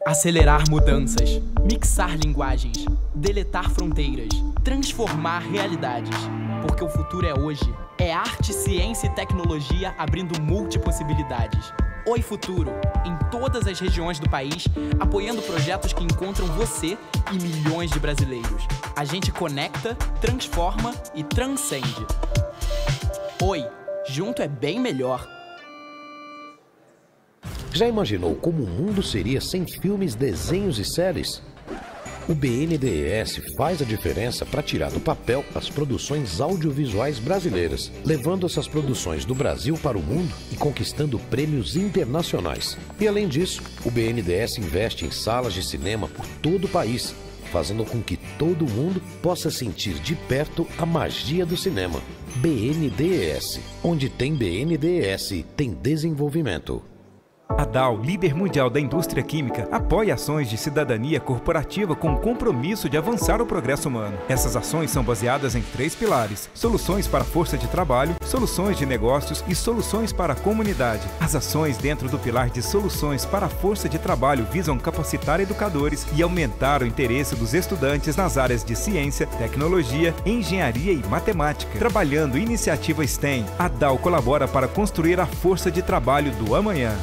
Acelerar mudanças, mixar linguagens, deletar fronteiras, transformar realidades. Porque o futuro é hoje. É arte, ciência e tecnologia abrindo multipossibilidades. Oi Futuro, em todas as regiões do país, apoiando projetos que encontram você e milhões de brasileiros. A gente conecta, transforma e transcende. Oi, junto é bem melhor. Já imaginou como o mundo seria sem filmes, desenhos e séries? O BNDES faz a diferença para tirar do papel as produções audiovisuais brasileiras, levando essas produções do Brasil para o mundo e conquistando prêmios internacionais. E além disso, o BNDES investe em salas de cinema por todo o país, fazendo com que todo mundo possa sentir de perto a magia do cinema. BNDES. Onde tem BNDES, tem desenvolvimento. A Dow, líder mundial da indústria química, apoia ações de cidadania corporativa com o compromisso de avançar o progresso humano. Essas ações são baseadas em 3 pilares: soluções para a força de trabalho, soluções de negócios e soluções para a comunidade. As ações dentro do pilar de soluções para a força de trabalho visam capacitar educadores e aumentar o interesse dos estudantes nas áreas de ciência, tecnologia, engenharia e matemática. Trabalhando iniciativa STEM, a Dow colabora para construir a força de trabalho do amanhã.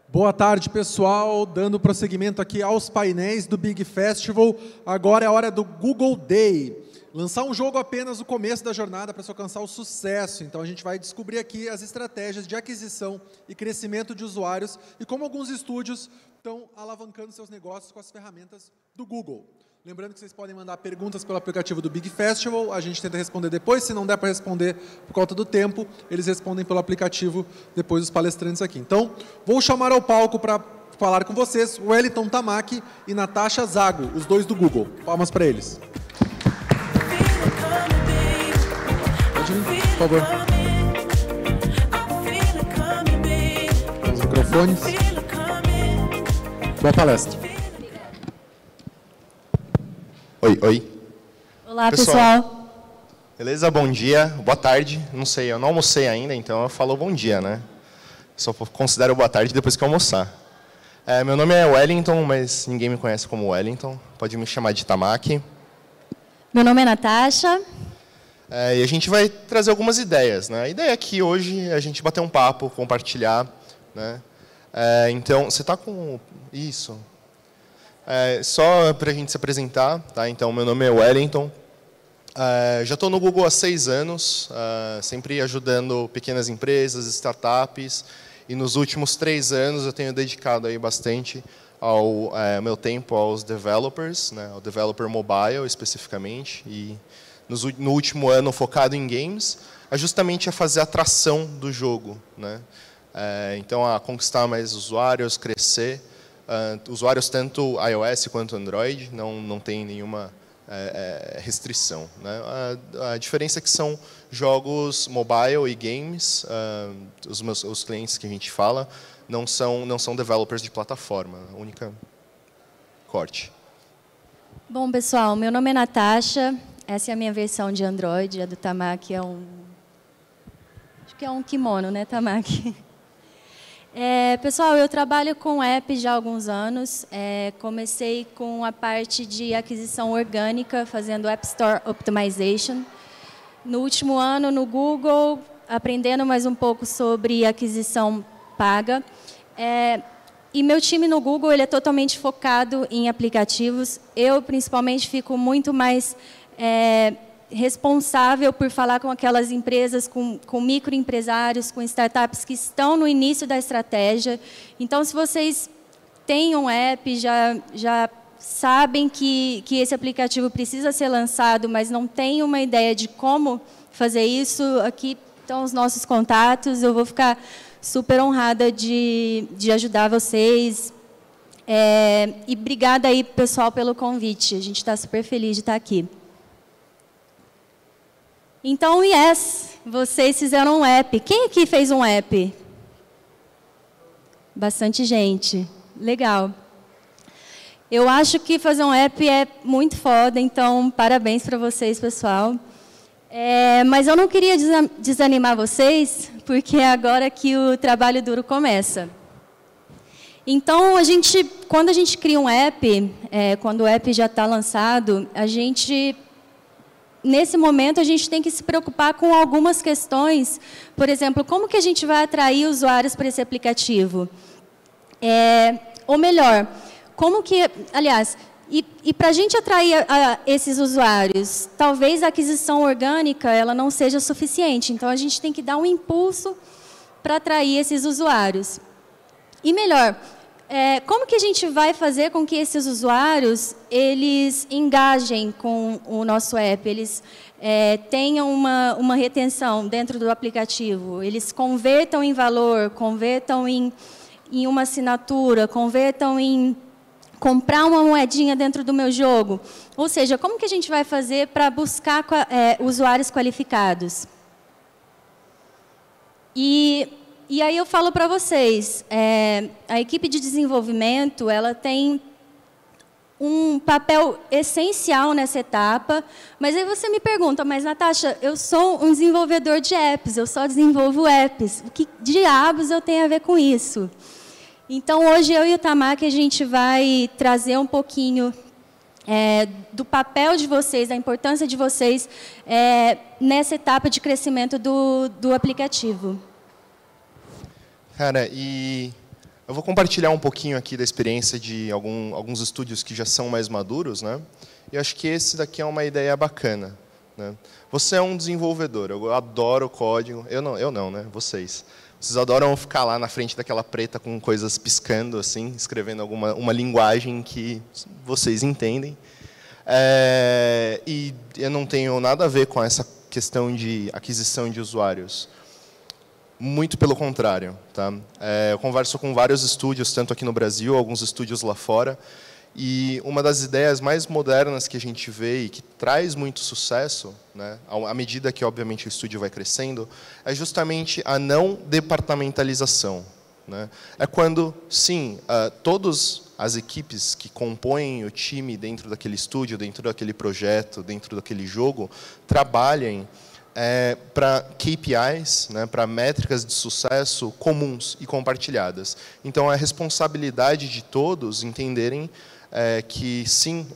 Boa tarde, pessoal. Dando prosseguimento aqui aos painéis do Big Festival. Agora é a hora do Google Day. Lançar um jogo apenas no começo da jornada para se alcançar o sucesso. Então, a gente vai descobrir aqui as estratégias de aquisição e crescimento de usuários e como alguns estúdios estão alavancando seus negócios com as ferramentas do Google. Lembrando que vocês podem mandar perguntas pelo aplicativo do Big Festival, a gente tenta responder depois, se não der para responder por conta do tempo, eles respondem pelo aplicativo depois dos palestrantes aqui. Então, vou chamar ao palco para falar com vocês o Wellington Tamaki e Natasha Zago, os dois do Google. Palmas para eles. Pode vir, por favor. Os microfones. Boa palestra. Oi. Olá, pessoal. Beleza? Bom dia, boa tarde. Não sei, eu não almocei ainda, então eu falo bom dia, né? Só considero boa tarde depois que eu almoçar. Meu nome é Wellington, mas ninguém me conhece como Wellington. Pode me chamar de Tamaki. Meu nome é Natasha. E a gente vai trazer algumas ideias, né? A ideia aqui hoje é a gente bater um papo, compartilhar, né? Então, você está com isso? Só para a gente se apresentar, tá? Então, meu nome é Wellington. Já estou no Google há 6 anos, sempre ajudando pequenas empresas, startups. E nos últimos 3 anos eu tenho dedicado aí bastante ao meu tempo aos developers, né? Ao developer mobile especificamente. E no último ano focado em games, justamente a fazer a tração do jogo, né? Então, a conquistar mais usuários, crescer. Usuários tanto iOS quanto Android, não tem nenhuma restrição, né? A diferença é que são jogos mobile e games. Os clientes que a gente fala não são developers de plataforma, a única corte. Bom, pessoal, meu nome é Natasha, essa é a minha versão de Android, a do Tamaki acho que é um kimono, né, Tamaki? Pessoal, eu trabalho com apps já há alguns anos. Comecei com a parte de aquisição orgânica, fazendo App Store Optimization. No último ano, no Google, aprendendo mais um pouco sobre aquisição paga. E meu time no Google ele é totalmente focado em aplicativos. Eu, principalmente, fico muito mais responsável por falar com aquelas empresas, com microempresários, com startups que estão no início da estratégia. Então, se vocês têm um app, já sabem que esse aplicativo precisa ser lançado, mas não têm uma ideia de como fazer isso, aqui estão os nossos contatos. Eu vou ficar super honrada de ajudar vocês. E obrigada aí, pessoal, pelo convite. A gente está super feliz de estar aqui. Então, vocês fizeram um app. Quem aqui fez um app? Bastante gente. Legal. Eu acho que fazer um app é muito foda, então, parabéns para vocês, pessoal. Mas eu não queria desanimar vocês, porque é agora que o trabalho duro começa. Então, quando a gente cria um app, quando o app já está lançado, nesse momento, a gente tem que se preocupar com algumas questões. Por exemplo, como que a gente vai atrair usuários para esse aplicativo? Ou melhor, aliás, e para a gente atrair esses usuários, talvez a aquisição orgânica ela não seja suficiente. Então, a gente tem que dar um impulso para atrair esses usuários. E melhor, como que a gente vai fazer com que esses usuários eles engajem com o nosso app, eles tenham uma retenção dentro do aplicativo, eles convertam em valor, convertam em uma assinatura, convertam em comprar uma moedinha dentro do meu jogo? Ou seja, como que a gente vai fazer para buscar usuários qualificados? E aí eu falo para vocês, a equipe de desenvolvimento ela tem um papel essencial nessa etapa, mas aí você me pergunta, mas Natasha, eu sou um desenvolvedor de apps, eu só desenvolvo apps, o que diabos eu tenho a ver com isso? Então, hoje eu e o Tamaki, a gente vai trazer um pouquinho do papel de vocês, da importância de vocês nessa etapa de crescimento do aplicativo. Cara, e eu vou compartilhar um pouquinho aqui da experiência de alguns estúdios que já são mais maduros, né? E eu acho que esse daqui é uma ideia bacana, né? Você é um desenvolvedor, eu adoro código, eu não, né? Vocês adoram ficar lá na frente daquela preta com coisas piscando, assim, escrevendo uma linguagem que vocês entendem. E eu não tenho nada a ver com essa questão de aquisição de usuários. Muito pelo contrário. Tá? Eu converso com vários estúdios, tanto aqui no Brasil, alguns estúdios lá fora, e uma das ideias mais modernas que a gente vê e que traz muito sucesso, né, à medida que, obviamente, o estúdio vai crescendo, é justamente a não departamentalização. Né? É quando, sim, todas as equipes que compõem o time dentro daquele estúdio, dentro daquele projeto, dentro daquele jogo, trabalhem para KPIs, né, para métricas de sucesso comuns e compartilhadas. Então, é a responsabilidade de todos entenderem que, sim,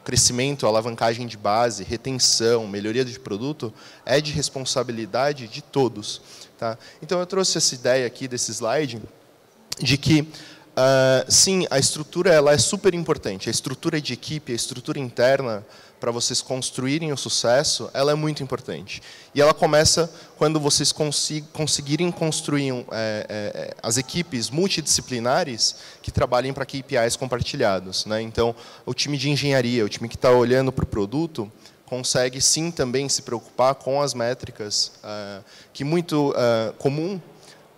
crescimento, alavancagem de base, retenção, melhoria de produto, é de responsabilidade de todos. Tá? Então, eu trouxe essa ideia aqui desse slide de que, sim, a estrutura ela é super importante. A estrutura de equipe, a estrutura interna, para vocês construírem o sucesso, ela é muito importante. E ela começa quando vocês conseguirem construir as equipes multidisciplinares que trabalhem para KPIs compartilhados. Né? Então, o time de engenharia, o time que está olhando para o produto, consegue sim também se preocupar com as métricas que muito comum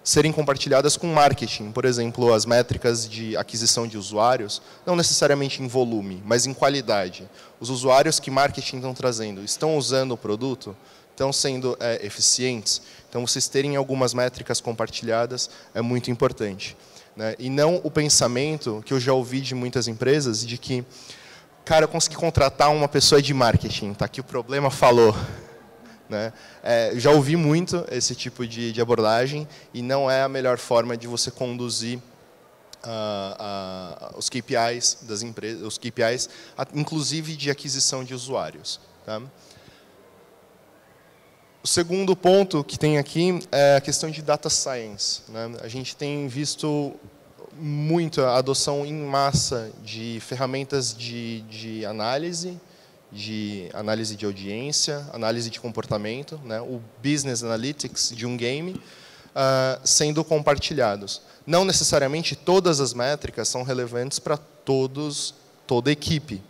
serem compartilhadas com marketing. Por exemplo, as métricas de aquisição de usuários, não necessariamente em volume, mas em qualidade. Os usuários que marketing estão trazendo, estão usando o produto? Estão sendo eficientes? Então, vocês terem algumas métricas compartilhadas é muito importante. Né? E não o pensamento que eu já ouvi de muitas empresas de que, cara, eu consegui contratar uma pessoa de marketing, tá? Que o problema falou. Né? Já ouvi muito esse tipo de abordagem e não é a melhor forma de você conduzir os KPIs das empresas, os KPIs, inclusive de aquisição de usuários. Tá? O segundo ponto que tem aqui é a questão de data science. Né? A gente tem visto muito a adoção em massa de ferramentas de análise de audiência, análise de comportamento, né, o business analytics de um game, sendo compartilhados. Não necessariamente todas as métricas são relevantes para toda a equipe,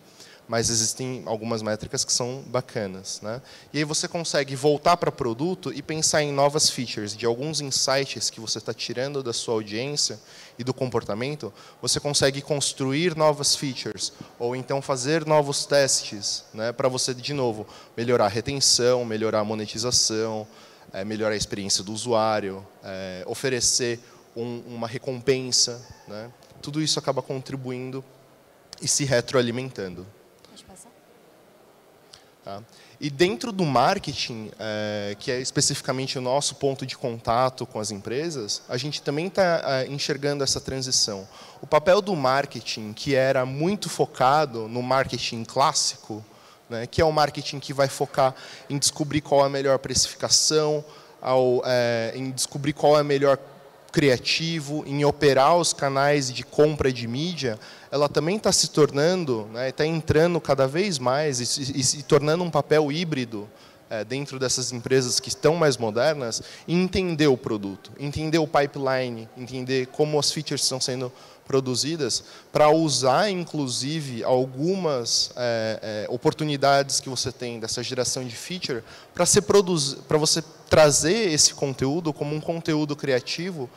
mas existem algumas métricas que são bacanas. Né? E aí você consegue voltar para o produto e pensar em novas features, de alguns insights que você está tirando da sua audiência e do comportamento, você consegue construir novas features, ou então fazer novos testes, né, para você, de novo, melhorar a retenção, melhorar a monetização, melhorar a experiência do usuário, oferecer uma recompensa. Né? Tudo isso acaba contribuindo e se retroalimentando. Tá? E dentro do marketing, que é especificamente o nosso ponto de contato com as empresas, a gente também está enxergando essa transição. O papel do marketing, que era muito focado no marketing clássico, né, que é o marketing que vai focar em descobrir qual é a melhor precificação, em descobrir qual é o melhor criativo, em operar os canais de compra de mídia, ela também está se tornando, está entrando cada vez mais e se tornando um papel híbrido dentro dessas empresas que estão mais modernas, em entender o produto, entender o pipeline, entender como as features estão sendo produzidas, para usar, inclusive, algumas oportunidades que você tem dessa geração de feature para você trazer esse conteúdo como um conteúdo criativo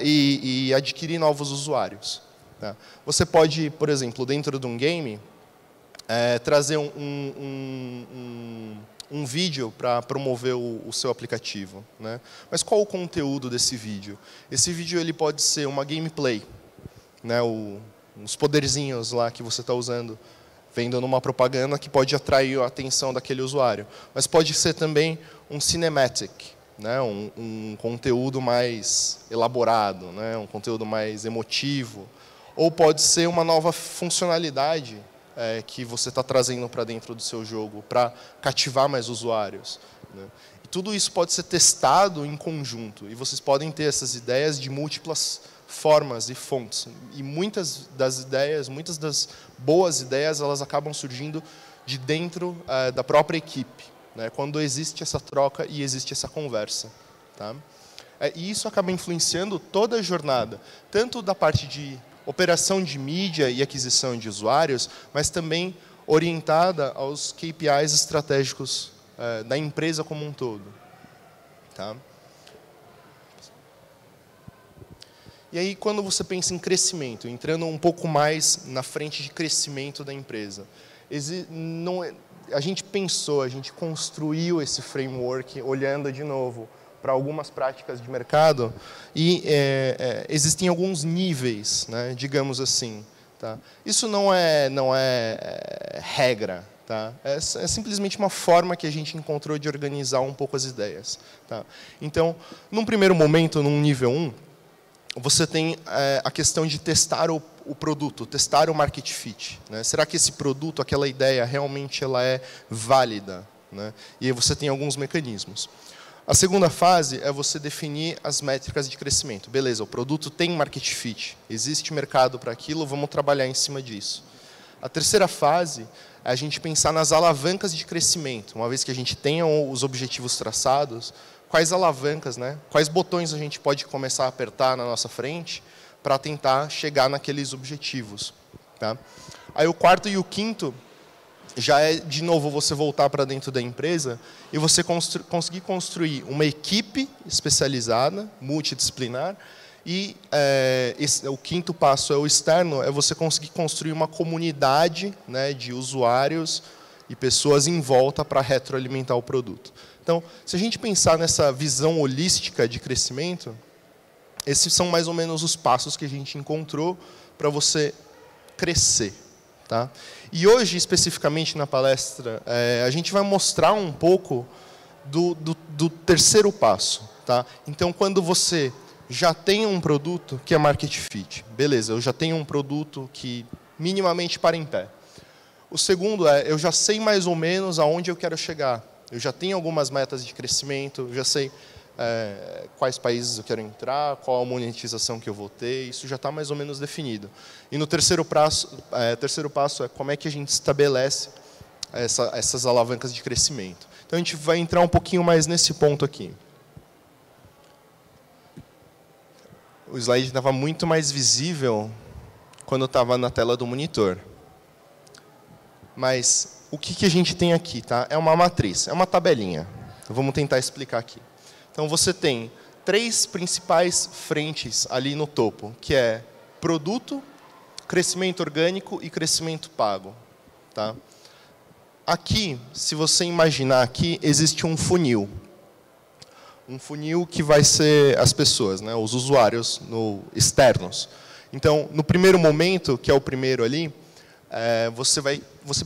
e adquirir novos usuários. Tá? Você pode, por exemplo, dentro de um game, trazer um vídeo para promover o seu aplicativo. Né? Mas qual o conteúdo desse vídeo? Esse vídeo ele pode ser uma gameplay, né? Os poderzinhos lá que você está usando, vendo numa propaganda que pode atrair a atenção daquele usuário. Mas pode ser também um cinematic, né? Um conteúdo mais elaborado, né? Um conteúdo mais emotivo. Ou pode ser uma nova funcionalidade que você está trazendo para dentro do seu jogo, para cativar mais usuários. Né? E tudo isso pode ser testado em conjunto. E vocês podem ter essas ideias de múltiplas formas e fontes. E muitas das ideias, muitas das boas ideias, elas acabam surgindo de dentro da própria equipe, né? Quando existe essa troca e existe essa conversa. Tá? E isso acaba influenciando toda a jornada, tanto da parte de operação de mídia e aquisição de usuários, mas também orientada aos KPIs estratégicos da empresa como um todo. Tá? E aí, quando você pensa em crescimento, entrando um pouco mais na frente de crescimento da empresa, a gente pensou, a gente construiu esse framework olhando de novo para algumas práticas de mercado e existem alguns níveis, né, digamos assim. Tá? Isso não é regra. Tá? É simplesmente uma forma que a gente encontrou de organizar um pouco as ideias. Tá? Então, num primeiro momento, num nível 1, você tem a questão de testar o produto, testar o market fit. Né? Será que esse produto, aquela ideia, realmente ela é válida? Né? E aí você tem alguns mecanismos. A segunda fase é você definir as métricas de crescimento. Beleza, o produto tem market fit, existe mercado para aquilo, vamos trabalhar em cima disso. A terceira fase é a gente pensar nas alavancas de crescimento. Uma vez que a gente tenha os objetivos traçados, quais alavancas, né? Quais botões a gente pode começar a apertar na nossa frente para tentar chegar naqueles objetivos. Tá? Aí o quarto e o quinto já é, de novo, você voltar para dentro da empresa e você conseguir construir uma equipe especializada, multidisciplinar, e o quinto passo é o externo, é você conseguir construir uma comunidade, né, de usuários e pessoas em volta para retroalimentar o produto. Então, se a gente pensar nessa visão holística de crescimento, esses são mais ou menos os passos que a gente encontrou para você crescer. Tá? E hoje, especificamente na palestra, a gente vai mostrar um pouco do terceiro passo. Tá? Então, quando você já tem um produto que é market fit, beleza, eu já tenho um produto que minimamente para em pé. O segundo eu já sei mais ou menos aonde eu quero chegar. Eu já tenho algumas metas de crescimento, eu já sei quais países eu quero entrar, qual a monetização que eu vou ter, isso já está mais ou menos definido. E no terceiro passo é como é que a gente estabelece essas alavancas de crescimento. Então, a gente vai entrar um pouquinho mais nesse ponto aqui. O slide estava muito mais visível quando estava na tela do monitor. Mas o que a gente tem aqui? Tá? É uma matriz, é uma tabelinha. Vamos tentar explicar aqui. Então, você tem 3 principais frentes ali no topo, que é produto, crescimento orgânico e crescimento pago. Tá? Aqui, se você imaginar aqui, existe um funil. Um funil que vai ser as pessoas, né, os usuários externos. Então, no primeiro momento, que é o primeiro ali, você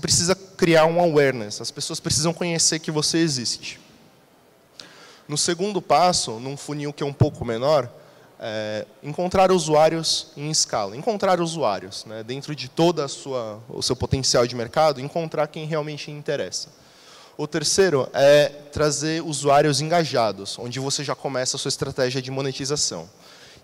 precisa criar um awareness. As pessoas precisam conhecer que você existe. No segundo passo, num funil que é um pouco menor, encontrar usuários em escala. Encontrar usuários, né, dentro de todo o seu potencial de mercado, encontrar quem realmente interessa. O terceiro é trazer usuários engajados, onde você já começa a sua estratégia de monetização.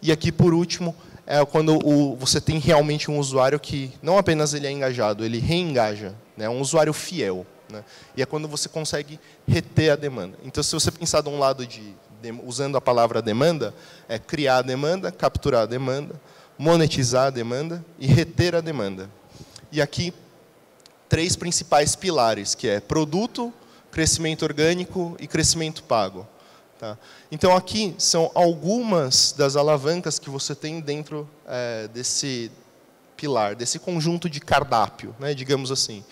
E aqui, por último, é quando você tem realmente um usuário que não apenas ele é engajado, ele reengaja, né, um usuário fiel. Né, e é quando você consegue reter a demanda. Então, se você pensar de um lado usando a palavra demanda, é criar a demanda, capturar a demanda, monetizar a demanda e reter a demanda. E aqui, 3 principais pilares, que é produto, crescimento orgânico e crescimento pago. Tá? Então, aqui são algumas das alavancas que você tem dentro desse pilar, desse conjunto de cardápio, né, digamos assim.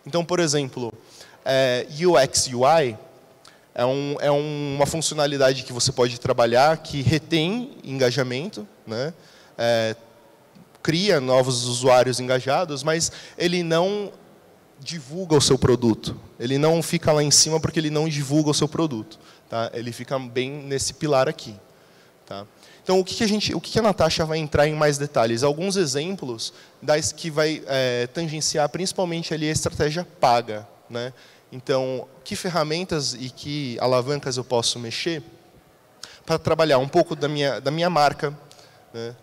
Então, por exemplo, UX, UI, é uma funcionalidade que você pode trabalhar que retém engajamento, né? Cria novos usuários engajados, mas ele não divulga o seu produto. Ele não fica lá em cima porque ele não divulga o seu produto. Tá? Ele fica bem nesse pilar aqui. Tá? Então, o que a Natasha vai entrar em mais detalhes? Alguns exemplos que vai tangenciar principalmente ali a estratégia paga. Né? Então, que ferramentas e que alavancas eu posso mexer para trabalhar um pouco da minha marca, né?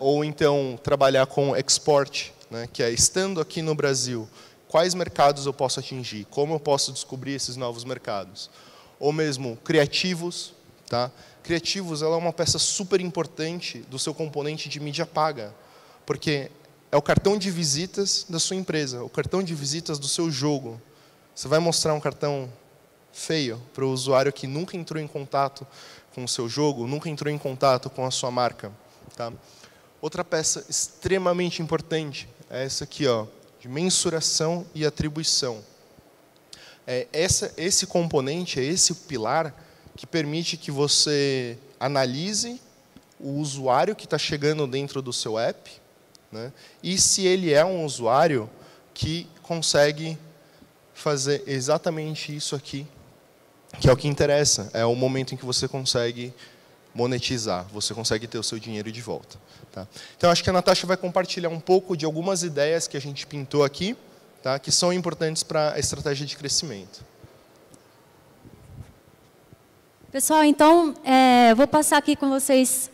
Ou então trabalhar com export, né? Que é estando aqui no Brasil, quais mercados eu posso atingir, como eu posso descobrir esses novos mercados. Ou mesmo criativos. Tá? Criativos ela é uma peça super importante do seu componente de mídia paga, porque é o cartão de visitas da sua empresa, o cartão de visitas do seu jogo. Você vai mostrar um cartão feio para o usuário que nunca entrou em contato com o seu jogo, nunca entrou em contato com a sua marca. Tá? Outra peça extremamente importante é essa aqui, ó, de mensuração e atribuição. Esse componente, esse pilar que permite que você analise o usuário que está chegando dentro do seu app, né? E se ele é um usuário que consegue fazer exatamente isso aqui, que é o que interessa. É o momento em que você consegue monetizar, você consegue ter o seu dinheiro de volta. Tá? Então, acho que a Natasha vai compartilhar um pouco de algumas ideias que a gente pintou aqui, tá? Que são importantes para a estratégia de crescimento. Pessoal, então, vou passar aqui com vocês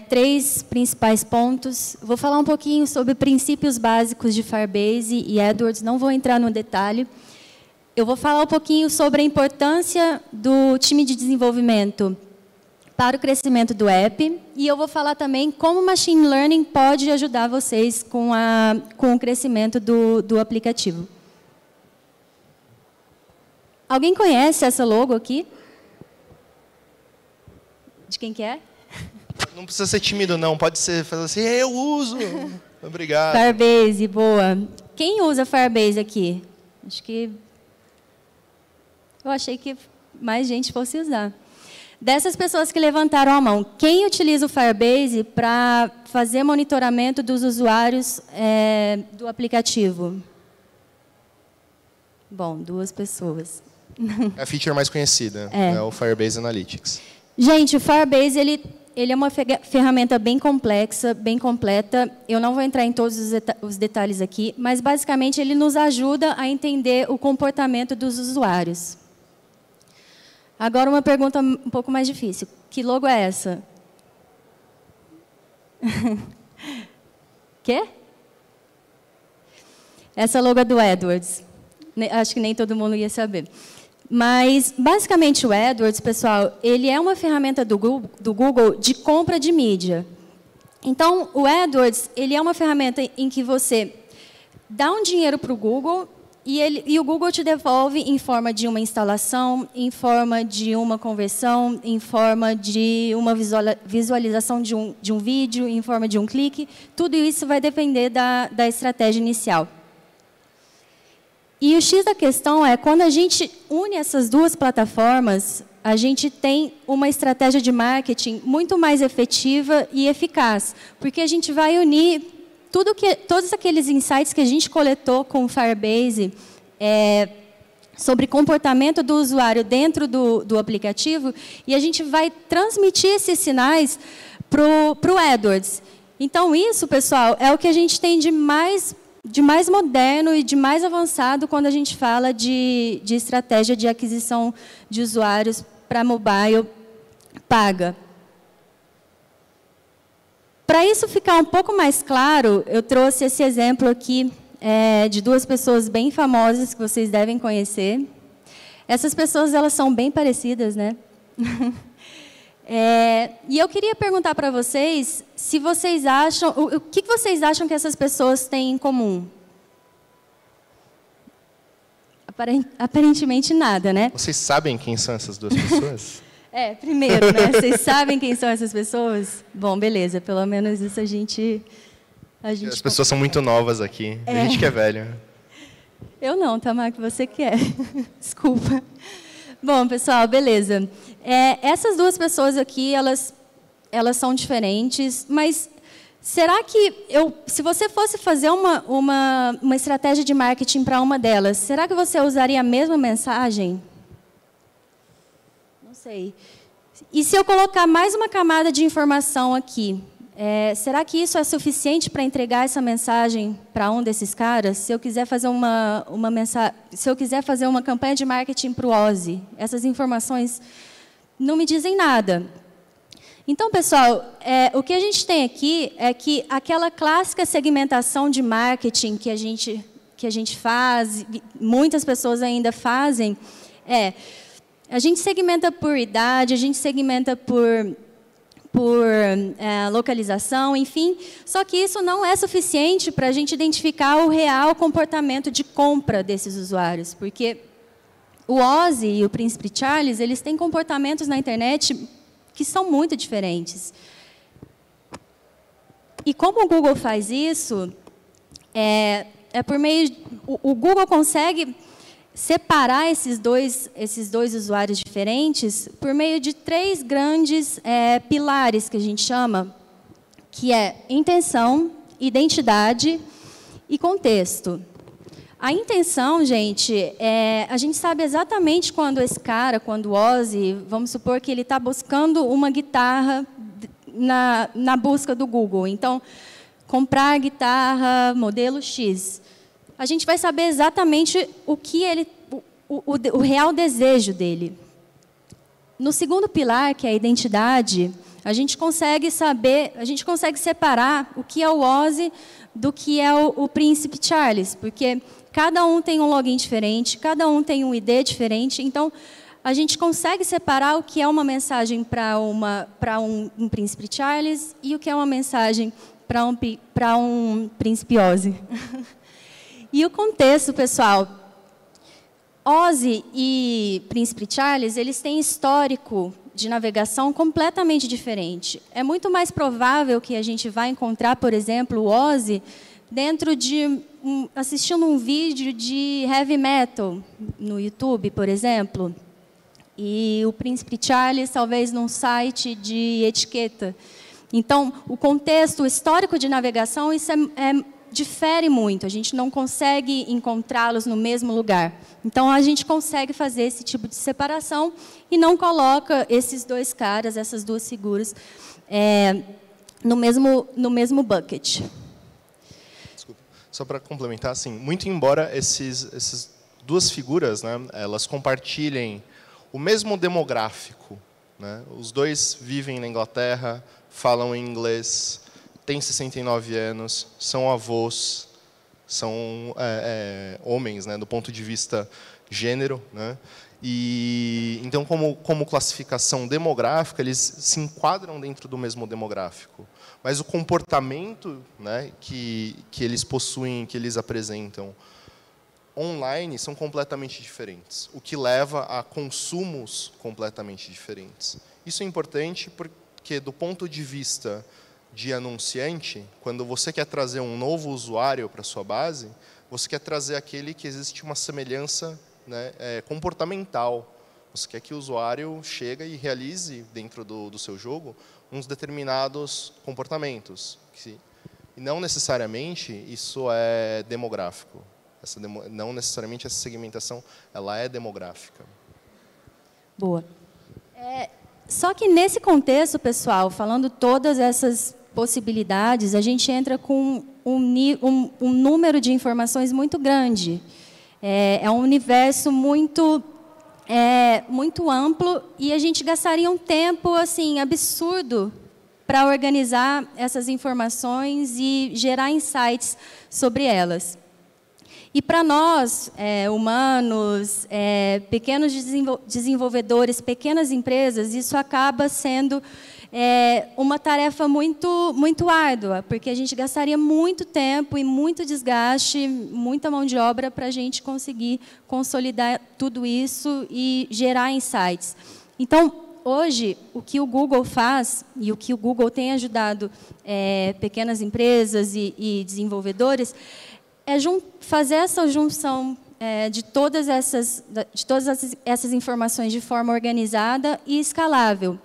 3 principais pontos. Vou falar um pouquinho sobre princípios básicos de Firebase e AdWords, não vou entrar no detalhe. Eu vou falar um pouquinho sobre a importância do time de desenvolvimento para o crescimento do app. E eu vou falar também como o Machine Learning pode ajudar vocês com o crescimento do aplicativo. Alguém conhece essa logo aqui? De quem que é? Não precisa ser tímido, não. Pode ser, fazer assim, eu uso. Obrigado. Firebase, boa. Quem usa Firebase aqui? Acho que... Eu achei que mais gente fosse usar. Dessas pessoas que levantaram a mão, quem utiliza o Firebase para fazer monitoramento dos usuários do aplicativo? Bom, 2 pessoas. É a feature mais conhecida, é o Firebase Analytics. Gente, o Firebase ele é uma ferramenta bem complexa, bem completa. Eu não vou entrar em todos os detalhes aqui, mas, basicamente, ele nos ajuda a entender o comportamento dos usuários. Agora, uma pergunta um pouco mais difícil. Que logo é essa? Quê? Essa logo é do AdWords. Acho que nem todo mundo ia saber. Mas, basicamente, o AdWords, pessoal, ele é uma ferramenta do Google de compra de mídia. Então, o AdWords ele é uma ferramenta em que você dá um dinheiro para o Google e o Google te devolve em forma de uma instalação, em forma de uma conversão, em forma de uma visualização de um vídeo, em forma de um clique. Tudo isso vai depender da estratégia inicial. E o X da questão é, quando a gente une essas 2 plataformas, a gente tem uma estratégia de marketing muito mais efetiva e eficaz, porque a gente vai unir todos aqueles insights que a gente coletou com o Firebase sobre comportamento do usuário dentro do aplicativo, e a gente vai transmitir esses sinais para o AdWords. Então, isso, pessoal, é o que a gente tem de mais moderno e de mais avançado quando a gente fala de estratégia de aquisição de usuários para mobile paga. Para isso ficar um pouco mais claro, eu trouxe esse exemplo aqui de duas pessoas bem famosas que vocês devem conhecer. Essas pessoas, elas são bem parecidas, né? E eu queria perguntar para vocês se vocês acham, o que vocês acham que essas pessoas têm em comum? Aparentemente nada, né? Vocês sabem quem são essas duas pessoas? Primeiro, né? Vocês sabem quem são essas pessoas? Bom, beleza, pelo menos isso a gente As pessoas são muito novas aqui, a gente que é velho. Eu não, Tamar, que você quer. Desculpa. Bom, pessoal, beleza. Essas duas pessoas aqui, elas são diferentes, mas será que se você fosse fazer uma estratégia de marketing para uma delas, será que você usaria a mesma mensagem? Não sei. E se eu colocar mais uma camada de informação aqui, será que isso é suficiente para entregar essa mensagem para um desses caras? Se eu quiser fazer se eu quiser fazer uma campanha de marketing para o Ozzy, essas informações não me dizem nada. Então, pessoal, o que a gente tem aqui é que aquela clássica segmentação de marketing que a gente faz, muitas pessoas ainda fazem, a gente segmenta por idade, a gente segmenta por localização, enfim. Só que isso não é suficiente para a gente identificar o real comportamento de compra desses usuários, porque o Ozzy e o Príncipe Charles, eles têm comportamentos na internet que são muito diferentes. E como o Google faz isso, por meio... O Google consegue separar esses dois usuários diferentes por meio de 3 grandes pilares que a gente chama, que é intenção, identidade e contexto. A intenção, gente, a gente sabe exatamente quando o Ozzy, vamos supor que ele está buscando uma guitarra na busca do Google. Então, comprar guitarra modelo X. A gente vai saber exatamente o real desejo dele. No segundo pilar, que é a identidade, a gente consegue separar o que é o Ozzy do que é o Príncipe Charles, porque cada um tem um login diferente, cada um tem um ID diferente, então a gente consegue separar o que é uma mensagem para um Príncipe Charles e o que é uma mensagem para um Príncipe Ozzy. E o contexto, pessoal, Ozzy e Príncipe Charles, eles têm histórico de navegação completamente diferente. É muito mais provável que a gente vai encontrar, por exemplo, o Ozzy assistindo um vídeo de heavy metal no YouTube, por exemplo, e o Príncipe Charles talvez num site de etiqueta. Então, o contexto, o histórico de navegação, isso difere muito, a gente não consegue encontrá-los no mesmo lugar. Então, a gente consegue fazer esse tipo de separação e não coloca esses dois caras, essas duas figuras, no mesmo bucket. Desculpa. Só para complementar, assim, muito embora essas duas figuras, né, elas compartilhem o mesmo demográfico, né, os dois vivem na Inglaterra, falam inglês, têm 69 anos, são avós, são homens, né, do ponto de vista gênero, né? E então, como classificação demográfica, eles se enquadram dentro do mesmo demográfico, mas o comportamento, né, que eles possuem, que eles apresentam online, são completamente diferentes, o que leva a consumos completamente diferentes. Isso é importante porque, do ponto de vista de anunciante, quando você quer trazer um novo usuário para a sua base, você quer trazer aquele que existe uma semelhança, né, comportamental. Você quer que o usuário chegue e realize, dentro do seu jogo, uns determinados comportamentos. E não necessariamente isso é demográfico. Não necessariamente essa segmentação ela é demográfica. Boa. Só que nesse contexto, pessoal, falando todas essas possibilidades, a gente entra com um número de informações muito grande. É um universo muito amplo e a gente gastaria um tempo assim absurdo para organizar essas informações e gerar insights sobre elas. E para nós, humanos, pequenos desenvolvedores, pequenas empresas, isso acaba sendo uma tarefa muito árdua, porque a gente gastaria muito tempo e muito desgaste, muita mão de obra para a gente conseguir consolidar tudo isso e gerar insights. Então, hoje, o que o Google faz e o que o Google tem ajudado pequenas empresas e desenvolvedores é fazer essa junção de todas essas informações de forma organizada e escalável,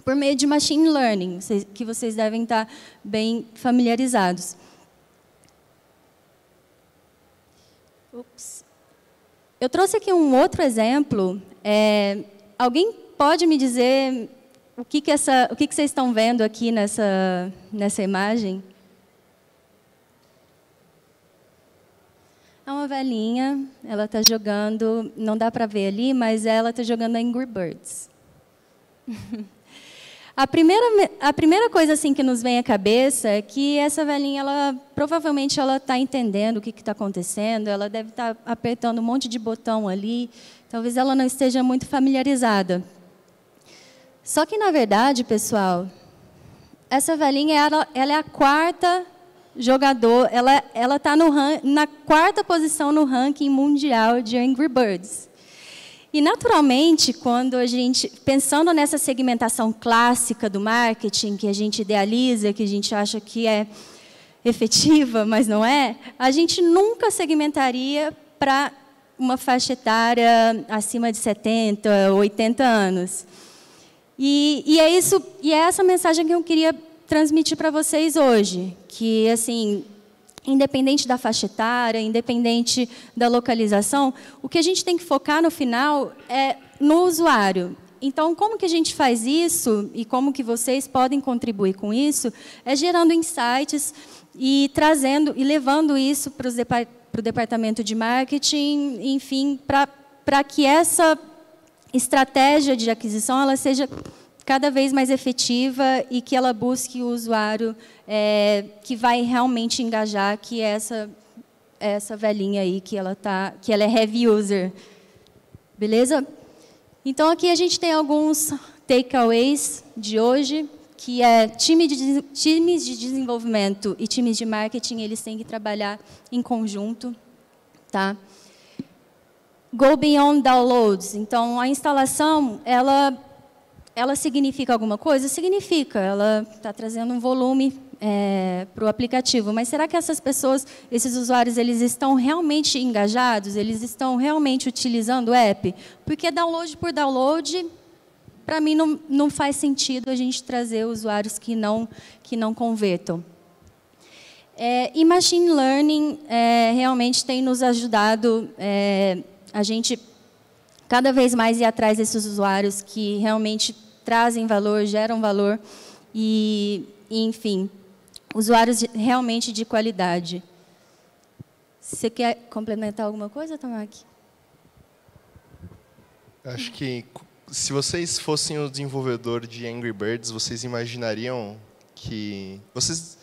por meio de machine learning, que vocês devem estar bem familiarizados. Eu trouxe aqui um outro exemplo. Alguém pode me dizer o que vocês estão vendo aqui nessa imagem? É uma velhinha, ela está jogando, não dá para ver ali, mas ela está jogando Angry Birds. A primeira coisa assim que nos vem à cabeça é que essa velhinha, provavelmente ela está entendendo o que está acontecendo, ela deve estar apertando um monte de botão ali, talvez ela não esteja muito familiarizada. Só que, na verdade, pessoal, essa velhinha ela é a quarta jogador, ela está na quarta posição no ranking mundial de Angry Birds. E, naturalmente, quando a gente, pensando nessa segmentação clássica do marketing, que a gente idealiza, que a gente acha que é efetiva, mas não é, a gente nunca segmentaria para uma faixa etária acima de 70, 80 anos. E é essa mensagem que eu queria transmitir para vocês hoje, que, assim, independente da faixa etária, independente da localização, o que a gente tem que focar no final é no usuário. Então, como que a gente faz isso e como que vocês podem contribuir com isso? É gerando insights e levando isso para o departamento de marketing, enfim, para que essa estratégia de aquisição ela seja cada vez mais efetiva e que ela busque o usuário que vai realmente engajar, que é essa velhinha aí, que ela é heavy user. Beleza? Então, aqui a gente tem alguns takeaways de hoje, que é times de desenvolvimento e times de marketing, eles têm que trabalhar em conjunto. Tá? Go beyond downloads. Então, a instalação, ela significa alguma coisa? Significa. Ela está trazendo um volume para o aplicativo. Mas será que essas pessoas, esses usuários, eles estão realmente engajados? Eles estão realmente utilizando o app? Porque download por download, para mim, não faz sentido a gente trazer usuários que não convertam. E machine learning realmente tem nos ajudado a gente cada vez mais ir atrás desses usuários que realmente trazem valor, geram valor e enfim, usuários realmente de qualidade. Você quer complementar alguma coisa, Tamaki? Acho que se vocês fossem o desenvolvedor de Angry Birds, vocês imaginariam que vocês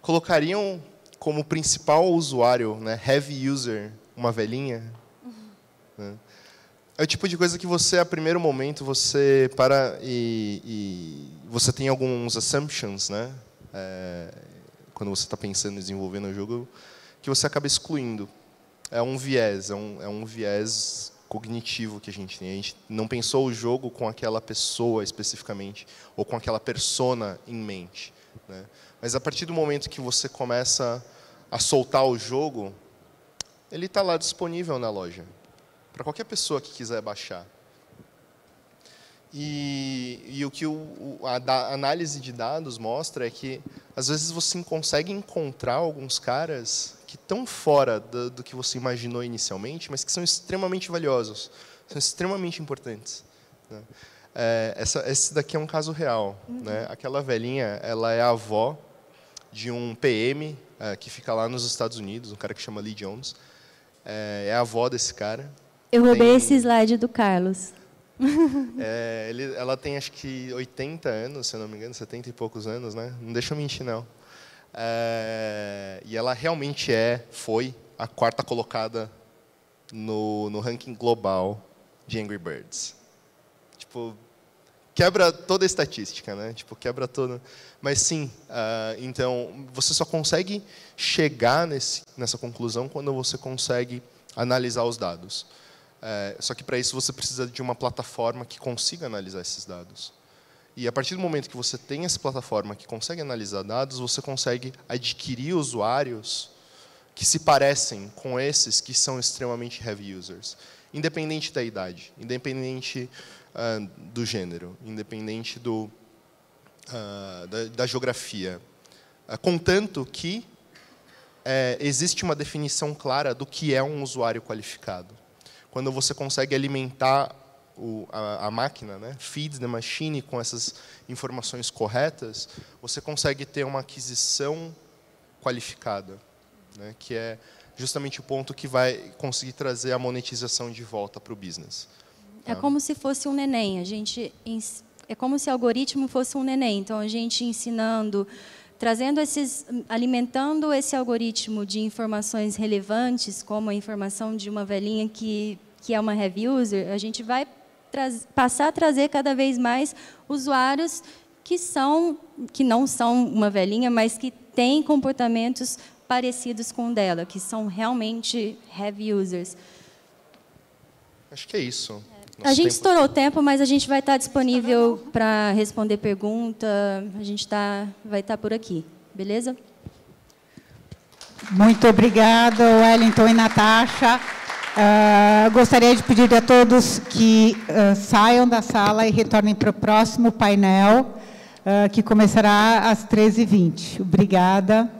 colocariam como principal usuário, né, heavy user, uma velhinha? Né? É o tipo de coisa que você, a primeiro momento, você para e você tem alguns assumptions, né? Quando você está pensando em desenvolver no jogo, que você acaba excluindo. É um viés, é um viés cognitivo que a gente tem. A gente não pensou o jogo com aquela pessoa especificamente, ou com aquela persona em mente. Né? Mas a partir do momento que você começa a soltar o jogo, ele está lá disponível na loja, para qualquer pessoa que quiser baixar. E o que a análise de dados mostra é que, às vezes, você consegue encontrar alguns caras que estão fora do que você imaginou inicialmente, mas que são extremamente valiosos, são extremamente importantes, né? Esse daqui é um caso real, né? Aquela velhinha, ela é a avó de um PM que fica lá nos Estados Unidos, um cara que chama Lee Jones. É a avó desse cara. Eu roubei esse slide do Carlos. Ela tem, acho que, 80 anos, se eu não me engano, 70 e poucos anos, né? Não deixa eu mentir, não. E ela realmente foi a 4ª colocada no ranking global de Angry Birds. Tipo, quebra toda a estatística, né? Tipo, quebra toda. Mas sim, então você só consegue chegar nessa conclusão quando você consegue analisar os dados. Só que para isso você precisa de uma plataforma que consiga analisar esses dados. E a partir do momento que você tem essa plataforma que consegue analisar dados, você consegue adquirir usuários que se parecem com esses que são extremamente heavy users, independente da idade, independente do gênero, independente da geografia, contanto que existe uma definição clara do que é um usuário qualificado. Quando você consegue alimentar a máquina, né, feed the machine, com essas informações corretas, você consegue ter uma aquisição qualificada, né, que é justamente o ponto que vai conseguir trazer a monetização de volta para o business. É como se fosse um neném. É como se o algoritmo fosse um neném. Então, a gente ensinando, alimentando esse algoritmo de informações relevantes, como a informação de uma velhinha que é uma heavy user, a gente vai passar a trazer cada vez mais usuários que não são uma velhinha, mas que têm comportamentos parecidos com o dela, que são realmente heavy users. Acho que é isso. A gente estourou o tempo, mas a gente vai estar disponível para responder pergunta. A gente vai estar por aqui, beleza? Muito obrigada, Wellington e Natasha. Gostaria de pedir a todos que saiam da sala e retornem para o próximo painel, que começará às 13h20. Obrigada.